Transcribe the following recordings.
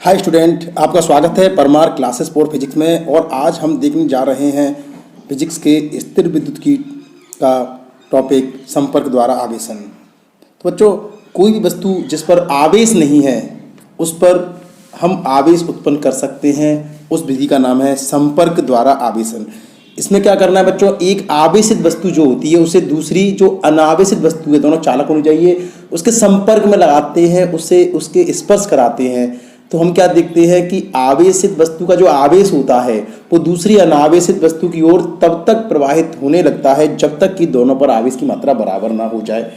Hi student, आपका स्वागत है परमार क्लासेस फॉर फिजिक्स में। और आज हम देखने जा रहे हैं फिजिक्स के स्थिर विद्युत की का टॉपिक संपर्क द्वारा आवेशन। तो बच्चों, कोई भी वस्तु जिस पर आवेश नहीं है उस पर हम आवेश उत्पन्न कर सकते हैं। उस विधि का नाम है संपर्क द्वारा आवेशन। इसमें क्या करना है बच्चों, एक आवेशित वस्तु जो होती है उसे दूसरी जो अनावेशित वस्तु है, दोनों चालक होनी चाहिए, उसके संपर्क में लगाते हैं, उससे उसके स्पर्श कराते हैं। तो हम क्या देखते हैं कि आवेशित वस्तु का जो आवेश होता है वो दूसरी अनावेशित वस्तु की ओर तब तक प्रवाहित होने लगता है जब तक कि दोनों पर आवेश की मात्रा बराबर ना हो जाए।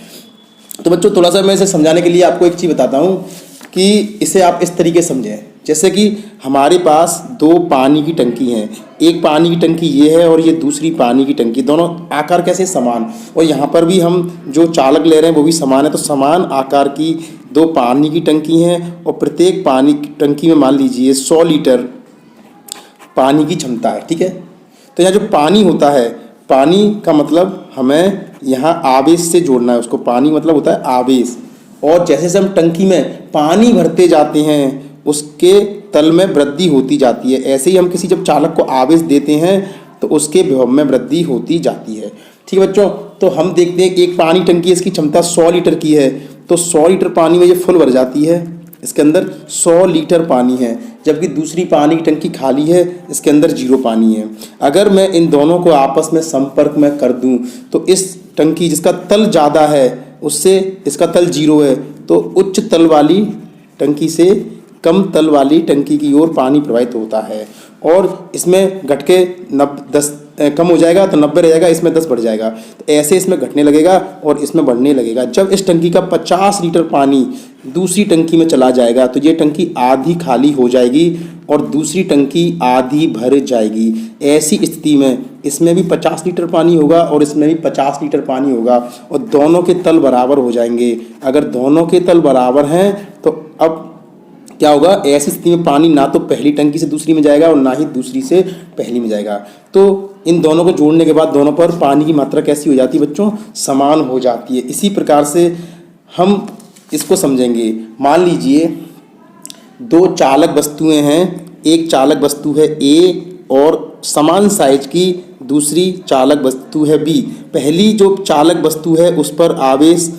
तो बच्चों, थोड़ा सा मैं इसे समझाने के लिए आपको एक चीज़ बताता हूँ कि इसे आप इस तरीके समझें। जैसे कि हमारे पास दो पानी की टंकी हैं, एक पानी की टंकी ये है और ये दूसरी पानी की टंकी, दोनों आकार कैसे समान, और यहाँ पर भी हम जो चालक ले रहे हैं वो भी समान है। तो समान आकार की दो पानी की टंकी हैं और प्रत्येक पानी की टंकी में मान लीजिए 100 लीटर पानी की क्षमता है। ठीक है, तो यहाँ जो पानी होता है, पानी का मतलब हमें यहाँ आवेश से जोड़ना है उसको। पानी मतलब होता है आवेश, और जैसे जैसे हम टंकी में पानी भरते जाते हैं उसके तल में वृद्धि होती जाती है। ऐसे ही हम किसी जब चालक को आवेश देते हैं तो उसके विभव में वृद्धि होती जाती है। ठीक है बच्चों, तो हम देखते हैं कि एक पानी टंकी, इसकी क्षमता 100 लीटर की है, तो 100 लीटर पानी में ये फुल भर जाती है। इसके अंदर 100 लीटर पानी है, जबकि दूसरी पानी की टंकी खाली है, इसके अंदर 0 पानी है। अगर मैं इन दोनों को आपस में संपर्क में कर दूं तो इस टंकी जिसका तल ज़्यादा है उससे इसका तल 0 है, तो उच्च तल वाली टंकी से कम तल वाली टंकी की ओर पानी प्रवाहित होता है। और इसमें घट के 10 कम हो जाएगा तो 90 रह जाएगा, इसमें 10 बढ़ जाएगा। तो ऐसे इसमें घटने लगेगा और इसमें बढ़ने लगेगा। जब इस टंकी का 50 लीटर पानी दूसरी टंकी में चला जाएगा तो ये टंकी आधी खाली हो जाएगी और दूसरी टंकी आधी भर जाएगी। ऐसी स्थिति में इसमें भी 50 लीटर पानी होगा और इसमें भी 50 लीटर पानी होगा और दोनों के तल बराबर हो जाएंगे। अगर दोनों के तल बराबर हैं तो अब क्या होगा, ऐसी स्थिति में पानी ना तो पहली टंकी से दूसरी में जाएगा और ना ही दूसरी से पहली में जाएगा। तो इन दोनों को जोड़ने के बाद दोनों पर पानी की मात्रा कैसी हो जाती है बच्चों, समान हो जाती है। इसी प्रकार से हम इसको समझेंगे। मान लीजिए दो चालक वस्तुएं हैं, एक चालक वस्तु है ए और समान साइज की दूसरी चालक वस्तु है बी। पहली जो चालक वस्तु है उस पर आवेश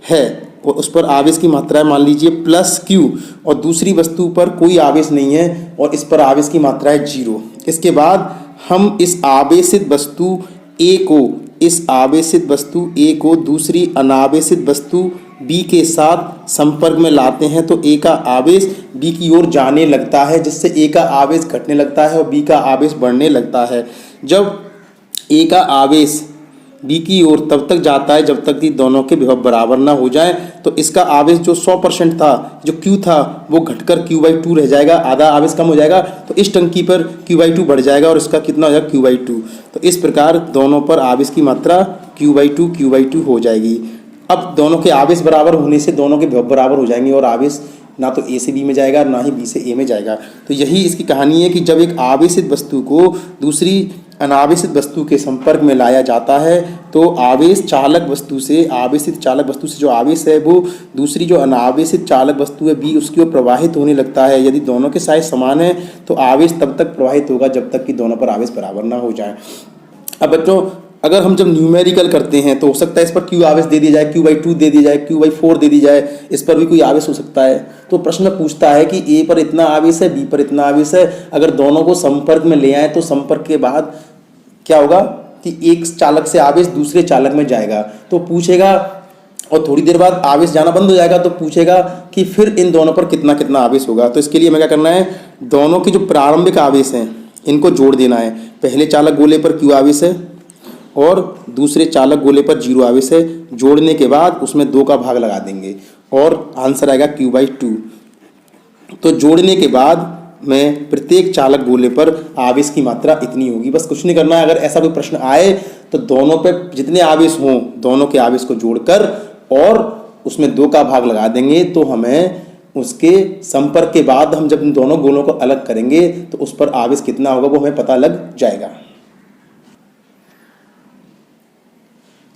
है और उस पर आवेश की मात्रा है मान लीजिए +Q, और दूसरी वस्तु पर कोई आवेश नहीं है और इस पर आवेश की मात्रा है 0। इसके बाद हम इस आवेशित वस्तु A को दूसरी अनावेशित वस्तु B के साथ संपर्क में लाते हैं तो A का आवेश B की ओर जाने लगता है, जिससे A का आवेश घटने लगता है और B का आवेश बढ़ने लगता है। जब A का आवेश B की ओर तब तक जाता है जब तक कि दोनों के विभव बराबर ना हो जाए, तो इसका आवेश जो 100% था, जो Q था, वो घटकर Q/2 रह जाएगा, आधा आवेश कम हो जाएगा। तो इस टंकी पर Q/2 बढ़ जाएगा और इसका कितना हो जाएगा, Q/2। तो इस प्रकार दोनों पर आवेश की मात्रा Q/2 हो जाएगी। अब दोनों के आवेश बराबर होने से दोनों के विभव बराबर हो जाएंगे और आवेश ना तो A से B में जाएगा ना ही B से A में जाएगा। तो यही इसकी कहानी है कि जब एक आवेशित वस्तु को दूसरी अनावेशित वस्तु के संपर्क में लाया जाता है तो आवेशित चालक वस्तु से जो आवेश है वो दूसरी जो अनावेशित चालक वस्तु है B उसकी ओर प्रवाहित होने लगता है। यदि दोनों के साइज समान है तो आवेश तब तक प्रवाहित होगा जब तक कि दोनों पर आवेश बराबर ना हो जाए। अब बच्चों, अगर हम जब न्यूमेरिकल करते हैं तो हो सकता है इस पर Q आवेश दे दिया जाए, Q/2 दे दी जाए, Q/4 दे दी जाए, इस पर भी कोई आवेश हो सकता है। तो प्रश्न पूछता है कि A पर इतना आवेश है, B पर इतना आवेश है, अगर दोनों को संपर्क में ले आए तो संपर्क के बाद क्या होगा कि एक चालक से आवेश दूसरे चालक में जाएगा तो पूछेगा, और थोड़ी देर बाद आवेश जाना बंद हो जाएगा तो पूछेगा कि फिर इन दोनों पर कितना कितना आवेश होगा। तो इसके लिए हमें क्या करना है, दोनों के जो प्रारंभिक आवेश हैं इनको जोड़ देना है। पहले चालक गोले पर Q आवेश है और दूसरे चालक गोले पर 0 आवेश है। जोड़ने के बाद उसमें 2 का भाग लगा देंगे और आंसर आएगा Q/2। तो जोड़ने के बाद में प्रत्येक चालक गोले पर आवेश की मात्रा इतनी होगी। बस कुछ नहीं करना है। अगर ऐसा कोई प्रश्न आए तो दोनों पे जितने आवेश हों दोनों के आवेश को जोड़कर और उसमें 2 का भाग लगा देंगे, तो हमें उसके संपर्क के बाद हम जब इन दोनों गोलों को अलग करेंगे तो उस पर आवेश कितना होगा वो हमें पता लग जाएगा।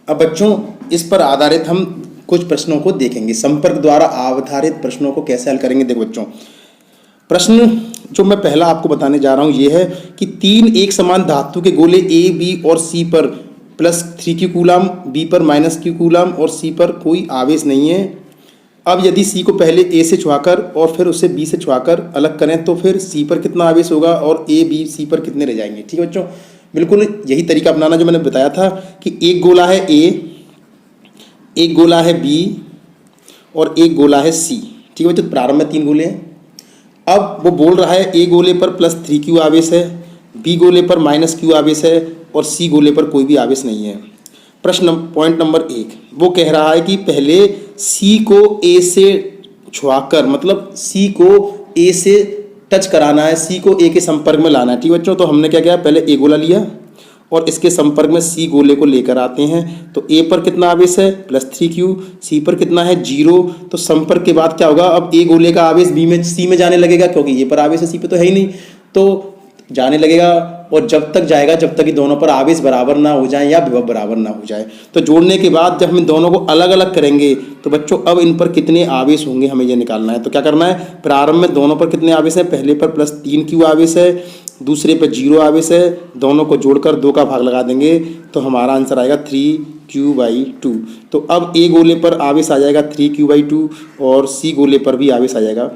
अब बच्चों, इस पर आधारित हम कुछ प्रश्नों को देखेंगे। संपर्क द्वारा आधारित प्रश्नों को कैसे हल करेंगे, देखो बच्चों, प्रश्न जो मैं पहला आपको बताने जा रहा हूँ ये है कि तीन एक समान धातु के गोले ए बी और सी पर +3 कूलाम, बी पर -q कूलाम और सी पर कोई आवेश नहीं है। अब यदि सी को पहले ए से छुआकर और फिर उसे बी से छुआकर अलग करें तो फिर सी पर कितना आवेश होगा और ए बी सी पर कितने रह जाएंगे। ठीक है बच्चों, बिल्कुल यही तरीका अपनाना जो मैंने बताया था कि एक गोला है ए, एक गोला है बी और एक गोला है सी। ठीक है बच्चों, प्रारंभ में 3 गोले हैं। अब वो बोल रहा है ए गोले पर +3q आवेश है, बी गोले पर -q आवेश है और सी गोले पर कोई भी आवेश नहीं है। प्रश्न पॉइंट नंबर 1 वो कह रहा है कि पहले सी को ए से छुआकर, मतलब सी को ए से टच कराना है, सी को ए के संपर्क में लाना है। ठीक है बच्चों, तो हमने क्या किया, पहले ए गोला लिया और इसके संपर्क में सी गोले को लेकर आते हैं। तो ए पर कितना आवेश है +3q, सी पर कितना है 0। तो संपर्क के बाद क्या होगा, अब ए गोले का आवेश बी में सी में जाने लगेगा क्योंकि ए पर आवेश है सी पे तो है ही नहीं, तो जाने लगेगा और जब तक जाएगा जब तक कि दोनों पर आवेश बराबर ना हो जाए या विभव बराबर ना हो जाए। तो जोड़ने के बाद जब हम इन दोनों को अलग अलग करेंगे तो बच्चों अब इन पर कितने आवेश होंगे हमें ये निकालना है। तो क्या करना है, प्रारंभ में दोनों पर कितने आवेश है, पहले पर +3q आवेश है, दूसरे पर 0 आवेश है, दोनों को जोड़कर 2 का भाग लगा देंगे तो हमारा आंसर आएगा 3q/2। तो अब ए गोले पर आवेश आ जाएगा 3q/2 और सी गोले पर भी आवेश आ जाएगा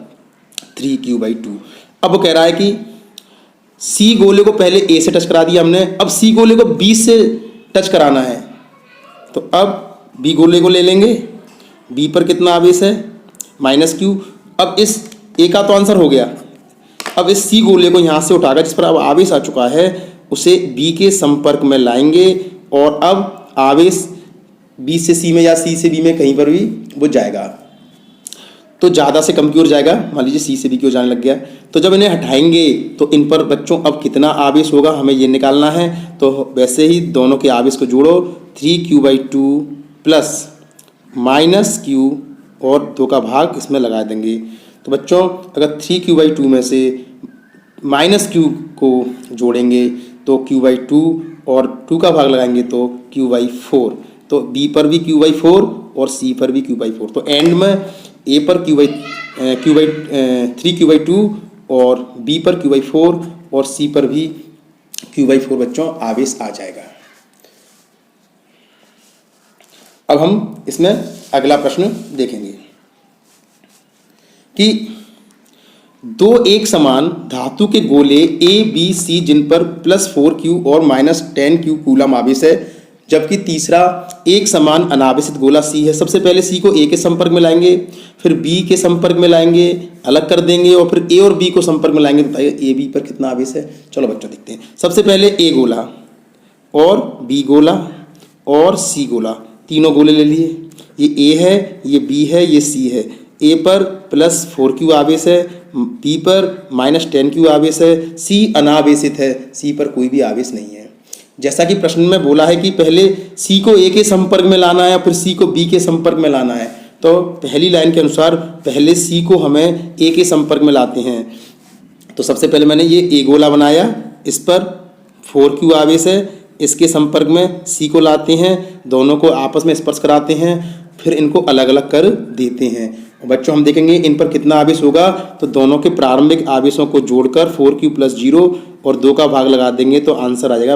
3q/2। अब वो कह रहा है कि सी गोले को पहले ए से टच करा दिया हमने, अब सी गोले को बी से टच कराना है। तो अब बी गोले को ले लेंगे, बी पर कितना आवेश है -q। अब इस ए का तो आंसर हो गया, अब इस सी गोले को यहाँ से उठाकर जिस पर अब आवेश आ चुका है उसे बी के संपर्क में लाएंगे और अब आवेश बी से सी में या सी से बी में कहीं पर भी वो जाएगा तो ज़्यादा से कम की ओर जाएगा। मान लीजिए सी से बी की ओर जाने लग गया, तो जब इन्हें हटाएंगे तो इन पर बच्चों अब कितना आवेश होगा हमें ये निकालना है। तो वैसे ही दोनों के आवेश को जोड़ो, 3q/2 प्लस -q और 2 का भाग इसमें लगा देंगे। तो बच्चों अगर 3q/2 में से -q को जोड़ेंगे तो q/2 और 2 का भाग लगाएंगे तो q/4। तो b पर भी q/4 और c पर भी q/4। तो एंड में a पर 3q/2 और b पर q/4 और c पर भी q/4 बच्चों आवेश आ जाएगा। अब हम इसमें अगला प्रश्न देखेंगे कि दो एक समान धातु के गोले ए बी सी जिन पर +4q और -10q कूलम आवेश है, जबकि तीसरा एक समान अनावेशित गोला सी है। सबसे पहले सी को ए के संपर्क में लाएंगे, फिर बी के संपर्क में लाएंगे, अलग कर देंगे और फिर ए और बी को संपर्क में लाएंगे। बताइए ए बी पर कितना आवेश है। चलो बच्चों देखते हैं। सबसे पहले ए गोला और बी गोला और सी गोला, तीनों गोले ले लिए। ये ए है, ये बी है, ये सी है। ए पर +4q आवेश है, बी पर -10q आवेश है, सी अनावेशित है, सी पर कोई भी आवेश नहीं है। जैसा कि प्रश्न में बोला है कि पहले सी को ए के संपर्क में लाना है फिर सी को बी के संपर्क में लाना है, तो पहली लाइन के अनुसार पहले सी को हमें ए के संपर्क में लाते हैं। तो सबसे पहले मैंने ये ए गोला बनाया, इस पर 4q आवेश है, इसके संपर्क में सी को लाते हैं, दोनों को आपस में स्पर्श कराते हैं, फिर इनको अलग अलग कर देते हैं। बच्चों हम देखेंगे इन पर कितना आवेश होगा, तो दोनों के प्रारंभिक आवेशों को जोड़कर 4q + 0 और 2 का भाग लगा देंगे तो आंसर आ जाएगा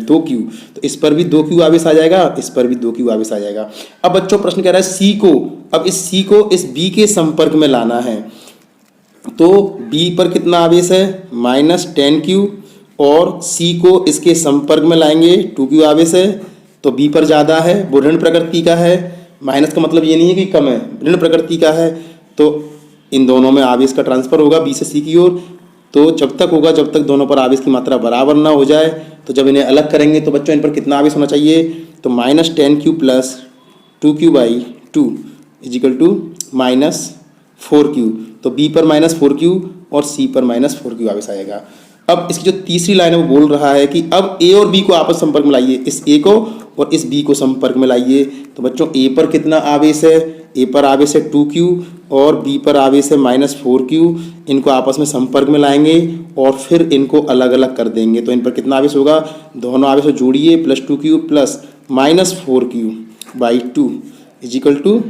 2q। तो इस पर भी 2q आवेश आ जाएगा, इस पर भी 2q आवेश आ जाएगा। अब बच्चों प्रश्न कह रहा है सी को, अब इस सी को इस बी के संपर्क में लाना है। तो बी पर कितना आवेश है -10q और सी को इसके संपर्क में लाएंगे 2q आवेश है। तो बी पर ज़्यादा है, वो ऋण प्रकृति का है, माइनस का मतलब ये नहीं है कि कम है, ऋण प्रकृति का है। तो इन दोनों में आवेश का ट्रांसफर होगा बी से सी की ओर। तो जब तक होगा जब तक दोनों पर आवेश की मात्रा बराबर ना हो जाए। तो जब इन्हें अलग करेंगे तो बच्चों इन पर कितना आवेश होना चाहिए, तो -10q + 2q/2 = -4q। तो बी पर -4q और सी पर -4q आवेश आएगा। अब इसकी जो तीसरी लाइन है वो बोल रहा है कि अब ए और बी को आपस संपर्क में लाइए, इस ए को और इस बी को संपर्क में लाइए। तो बच्चों ए पर कितना आवेश है, ए पर आवेश है 2q और बी पर आवेश है -4q। इनको आपस में संपर्क में लाएंगे और फिर इनको अलग अलग कर देंगे। तो इन पर कितना आवेश होगा, दोनों आवेश को जोड़िए, +2q + -4q/2 =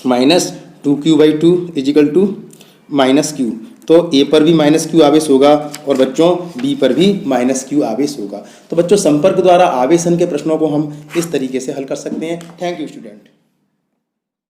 -2q/2 = -q। तो ए पर भी माइनस क्यू आवेश होगा और बच्चों बी पर भी माइनस क्यू आवेश होगा। तो बच्चों संपर्क द्वारा आवेशन के प्रश्नों को हम इस तरीके से हल कर सकते हैं। Thank you student.